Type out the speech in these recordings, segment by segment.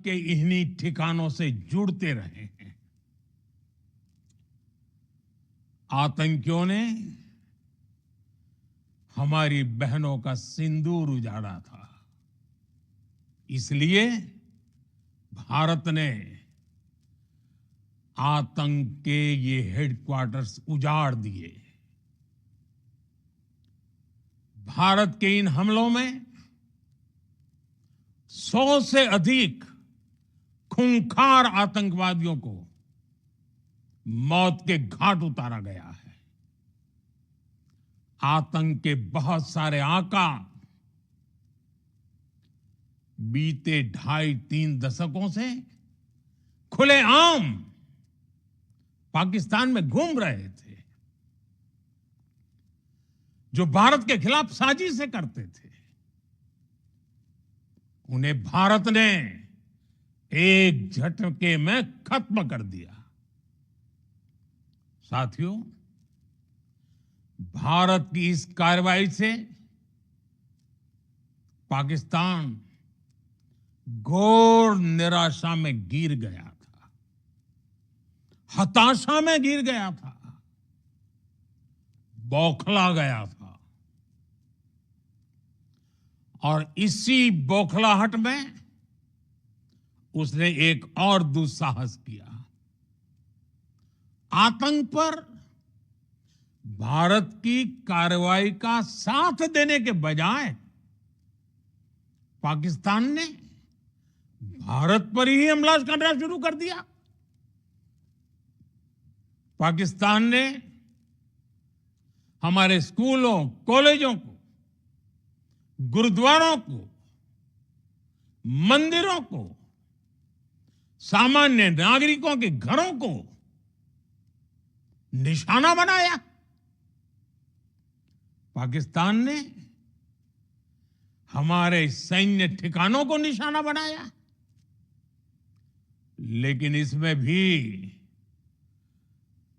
के इन्हीं ठिकानों से जुड़ते रहे हैं। आतंकियों ने हमारी बहनों का सिंदूर उजाड़ा था, इसलिए भारत ने आतंक के ये हेडक्वार्टर्स उजाड़ दिए। भारत के इन हमलों में 100 से अधिक खूंखार आतंकवादियों को मौत के घाट उतारा गया है। आतंक के बहुत सारे आका बीते 2.5-3 दशकों से खुलेआम पाकिस्तान में घूम रहे थे, जो भारत के खिलाफ साजिशें करते थे। उन्हें भारत ने एक झटके में खत्म कर दिया। साथियों, भारत की इस कार्रवाई से पाकिस्तान घोर निराशा में गिर गया था, हताशा में गिर गया था, बौखला गया था। और इसी बौखलाहट में उसने एक और दुस्साहस किया। आतंक पर भारत की कार्रवाई का साथ देने के बजाय पाकिस्तान ने भारत पर ही हमला करना शुरू कर दिया। पाकिस्तान ने हमारे स्कूलों, कॉलेजों को, गुरुद्वारों को, मंदिरों को, सामान्य नागरिकों के घरों को निशाना बनाया। पाकिस्तान ने हमारे सैन्य ठिकानों को निशाना बनाया। लेकिन इसमें भी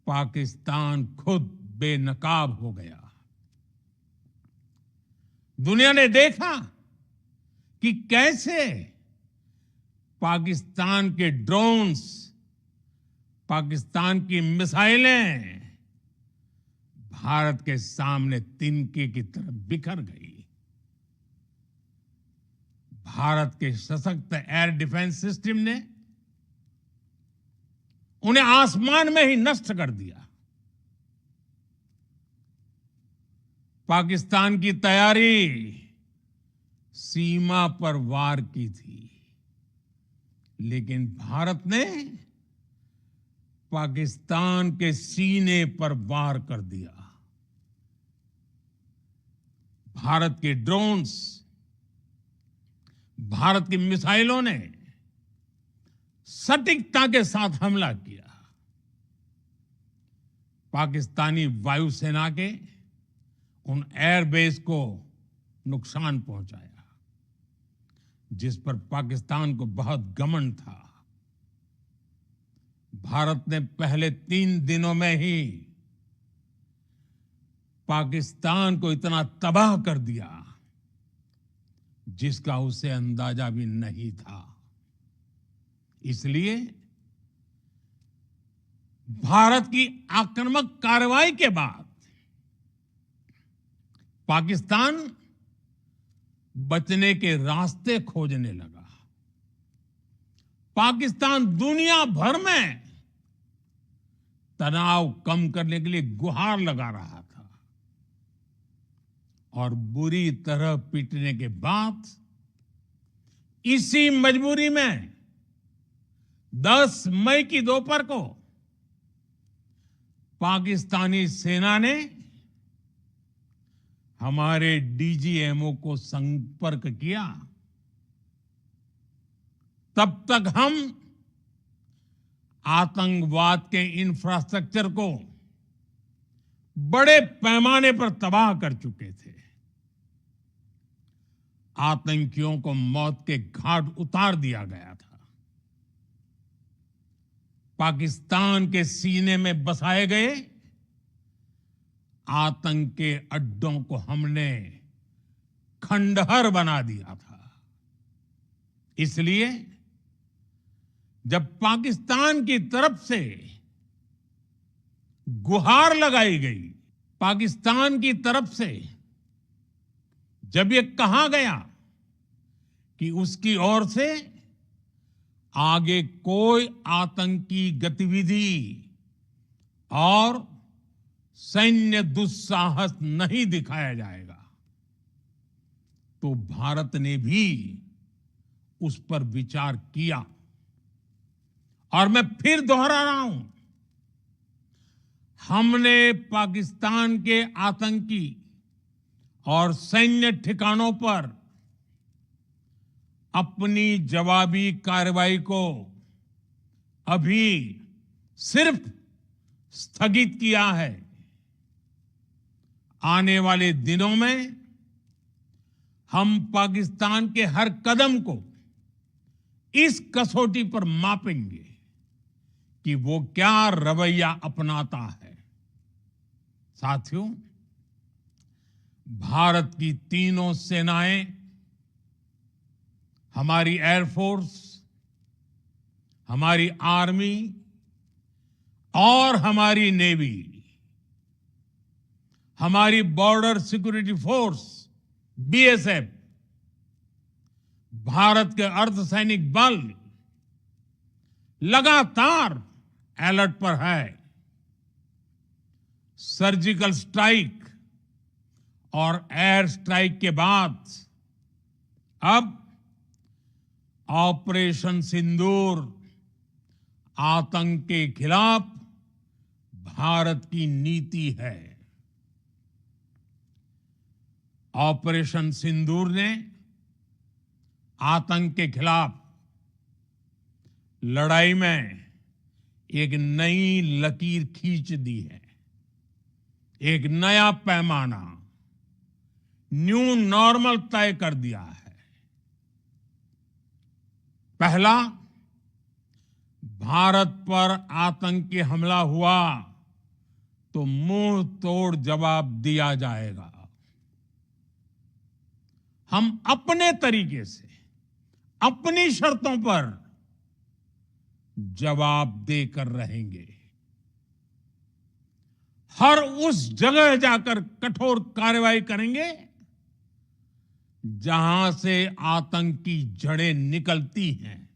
पाकिस्तान खुद बेनकाब हो गया। दुनिया ने देखा कि कैसे पाकिस्तान के ड्रोन्स, पाकिस्तान की मिसाइलें भारत के सामने तिनके की तरह बिखर गई। भारत के सशक्त एयर डिफेंस सिस्टम ने उन्हें आसमान में ही नष्ट कर दिया। पाकिस्तान की तैयारी सीमा पर वार की थी, लेकिन भारत ने पाकिस्तान के सीने पर वार कर दिया। भारत के ड्रोन्स, भारत की मिसाइलों ने सटीकता के साथ हमला किया। पाकिस्तानी वायुसेना के उन एयरबेस को नुकसान पहुंचाया, जिस पर पाकिस्तान को बहुत घमंड था। भारत ने पहले 3 दिनों में ही पाकिस्तान को इतना तबाह कर दिया, जिसका उसे अंदाजा भी नहीं था। इसलिए भारत की आक्रामक कार्रवाई के बाद पाकिस्तान बचने के रास्ते खोजने लगा। पाकिस्तान दुनिया भर में तनाव कम करने के लिए गुहार लगा रहा था, और बुरी तरह पीटने के बाद इसी मजबूरी में 10 मई की दोपहर को पाकिस्तानी सेना ने हमारे डीजीएमओ को संपर्क किया। तब तक हम आतंकवाद के इंफ्रास्ट्रक्चर को बड़े पैमाने पर तबाह कर चुके थे। आतंकियों को मौत के घाट उतार दिया गया था। पाकिस्तान के सीने में बसाए गए आतंक के अड्डों को हमने खंडहर बना दिया था। इसलिए जब पाकिस्तान की तरफ से गुहार लगाई गई, पाकिस्तान की तरफ से जब ये कहा गया कि उसकी ओर से आगे कोई आतंकी गतिविधि और सैन्य दुस्साहस नहीं दिखाया जाएगा, तो भारत ने भी उस पर विचार किया। और मैं फिर दोहरा रहा हूं, हमने पाकिस्तान के आतंकी और सैन्य ठिकानों पर अपनी जवाबी कार्रवाई को अभी सिर्फ स्थगित किया है। आने वाले दिनों में हम पाकिस्तान के हर कदम को इस कसौटी पर मापेंगे कि वो क्या रवैया अपनाता है। साथियों, भारत की तीनों सेनाएं, हमारी एयरफोर्स, हमारी आर्मी और हमारी नेवी, हमारी border security force BSF, Bharat के अर्धसैनिक बल लगातार अलर्ट पर है। सर्जिकल स्ट्राइक और एयर स्ट्राइक के बाद अब ऑपरेशन सिंदूर आतंक के खिलाफ भारत की नीति है। ऑपरेशन सिंदूर ने आतंक के खिलाफ लड़ाई में एक नई लकीर खींच दी है, एक नया पैमाना, न्यू नॉर्मल तय कर दिया है। पहला, भारत पर आतंकी हमला हुआ तो मुंह तोड़ जवाब दिया जाएगा। हम अपने तरीके से, अपनी शर्तों पर जवाब देकर रहेंगे। हर उस जगह जाकर कठोर कार्रवाई करेंगे जहां से आतंक की जड़ें निकलती हैं।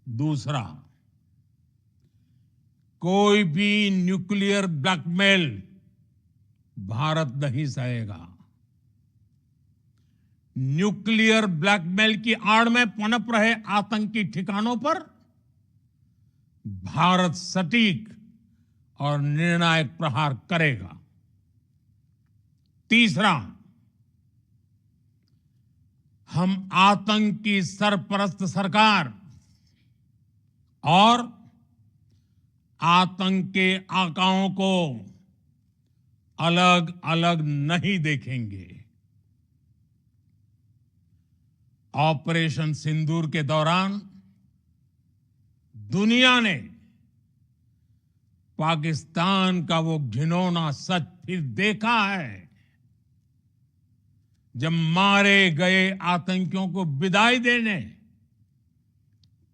दूसरा, कोई भी न्यूक्लियर ब्लैकमेल भारत नहीं सहेगा। न्यूक्लियर ब्लैकमेल की आड़ में पनप रहे आतंकी ठिकानों पर भारत सटीक और निर्णायक प्रहार करेगा। तीसरा, हम आतंक की सरपरस्त सरकार और आतंक के आकाओं को अलग अलग नहीं देखेंगे। ऑपरेशन सिंदूर के दौरान दुनिया ने पाकिस्तान का वो घिनौना सच फिर देखा है, जब मारे गए आतंकियों को विदाई देने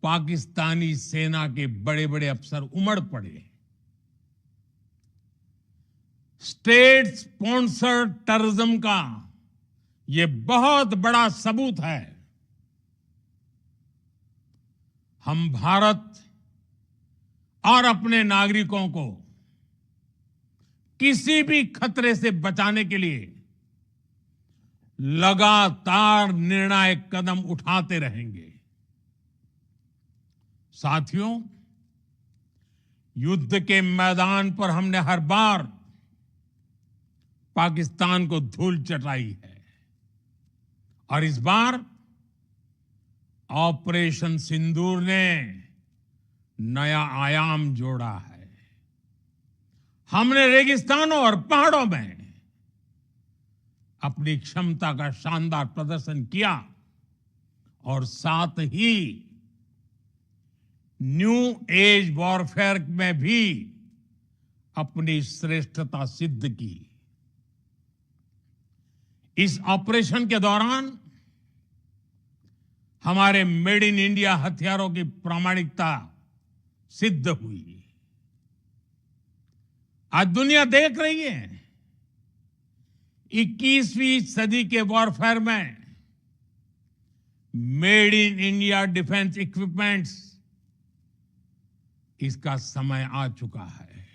पाकिस्तानी सेना के बड़े बड़े अफसर उमड़ पड़े। स्टेट स्पॉन्सर्ड टेररिज्म का ये बहुत बड़ा सबूत है। हम भारत और अपने नागरिकों को किसी भी खतरे से बचाने के लिए लगातार निर्णायक कदम उठाते रहेंगे। साथियों, युद्ध के मैदान पर हमने हर बार पाकिस्तान को धूल चटाई है और इस बार ऑपरेशन सिंदूर ने नया आयाम जोड़ा है। हमने रेगिस्तानों और पहाड़ों में अपनी क्षमता का शानदार प्रदर्शन किया और साथ ही न्यू एज वॉरफेयर में भी अपनी श्रेष्ठता सिद्ध की। इस ऑपरेशन के दौरान हमारे मेड इन इंडिया हथियारों की प्रामाणिकता सिद्ध हुई। आज दुनिया देख रही है 21वीं सदी के वॉरफेयर में made in India defence equipments, इसका समय आ चुका है।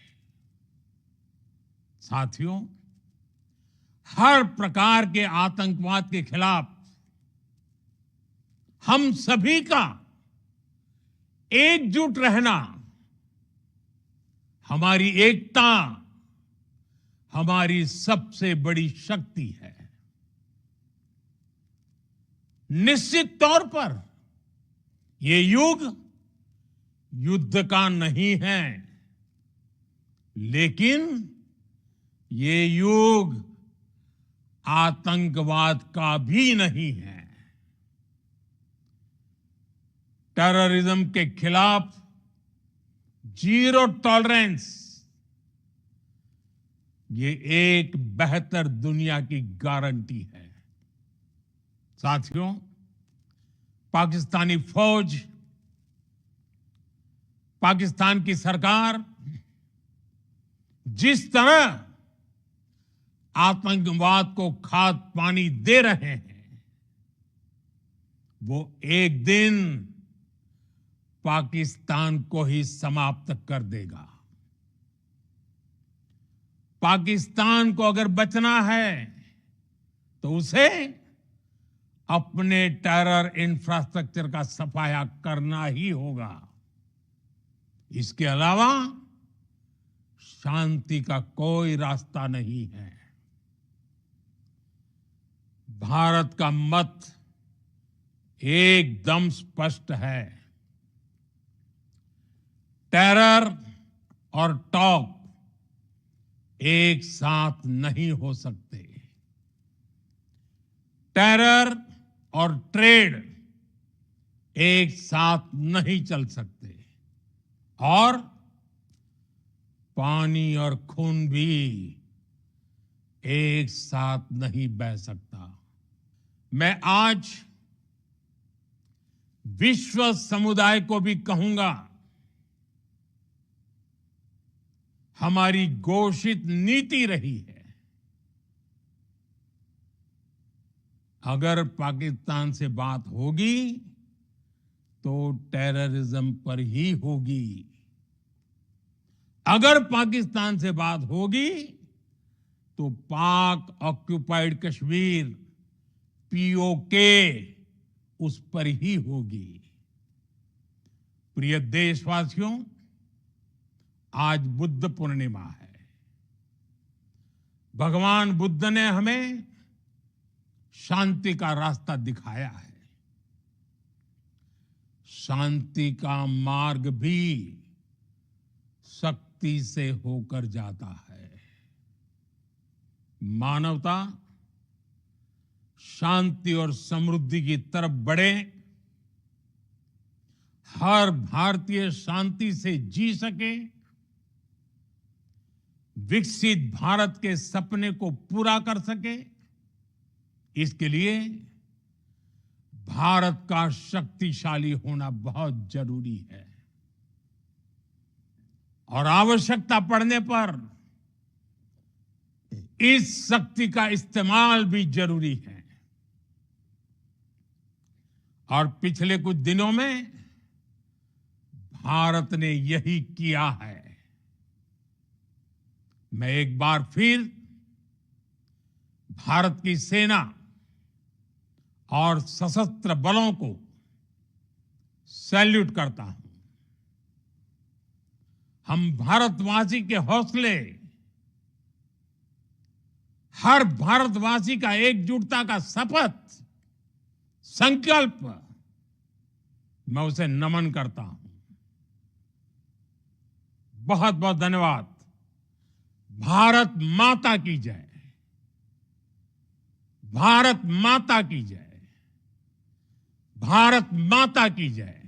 साथियों, हर प्रकार के आतंकवाद के खिलाफ हम सभी का एकजुट रहना, हमारी एकता हमारी सबसे बड़ी शक्ति है। निश्चित तौर पर ये युग युद्ध का नहीं है, लेकिन ये युग आतंकवाद का भी नहीं है। टेररिज्म के खिलाफ जीरो टॉलरेंस, ये एक बेहतर दुनिया की गारंटी है। साथियों, पाकिस्तानी फौज, पाकिस्तान की सरकार जिस तरह आतंकवाद को खाद पानी दे रहे हैं, वो एक दिन पाकिस्तान को ही समाप्त कर देगा। पाकिस्तान को अगर बचना है तो उसे अपने टेरर इंफ्रास्ट्रक्चर का सफाया करना ही होगा। इसके अलावा शांति का कोई रास्ता नहीं है। भारत का मत एकदम स्पष्ट है। टेरर और टॉप एक साथ नहीं हो सकते। टेरर और ट्रेड एक साथ नहीं चल सकते, और पानी और खून भी एक साथ नहीं बह सकता। मैं आज विश्व समुदाय को भी कहूंगा, हमारी घोषित नीति रही है, अगर पाकिस्तान से बात होगी तो टेररिज्म पर ही होगी। अगर पाकिस्तान से बात होगी तो पाक ऑक्युपाइड कश्मीर, पीओके, उस पर ही होगी। प्रिय देशवासियों, आज बुद्ध पूर्णिमा है। भगवान बुद्ध ने हमें शांति का रास्ता दिखाया है। शांति का मार्ग भी शक्ति से होकर जाता है। मानवता शांति और समृद्धि की तरफ बढ़े, हर भारतीय शांति से जी सके, विकसित भारत के सपने को पूरा कर सके, इसके लिए भारत का शक्तिशाली होना बहुत जरूरी है। और आवश्यकता पड़ने पर इस शक्ति का इस्तेमाल भी जरूरी है। और पिछले कुछ दिनों में भारत ने यही किया है। मैं एक बार फिर भारत की सेना और सशस्त्र बलों को सैल्यूट करता हूं। हम भारतवासी के हौसले, हर भारतवासी का एकजुटता का शपथ, संकल्प, मैं उसे नमन करता हूं। बहुत बहुत धन्यवाद। भारत माता की जय। भारत माता की जय। भारत माता की जय।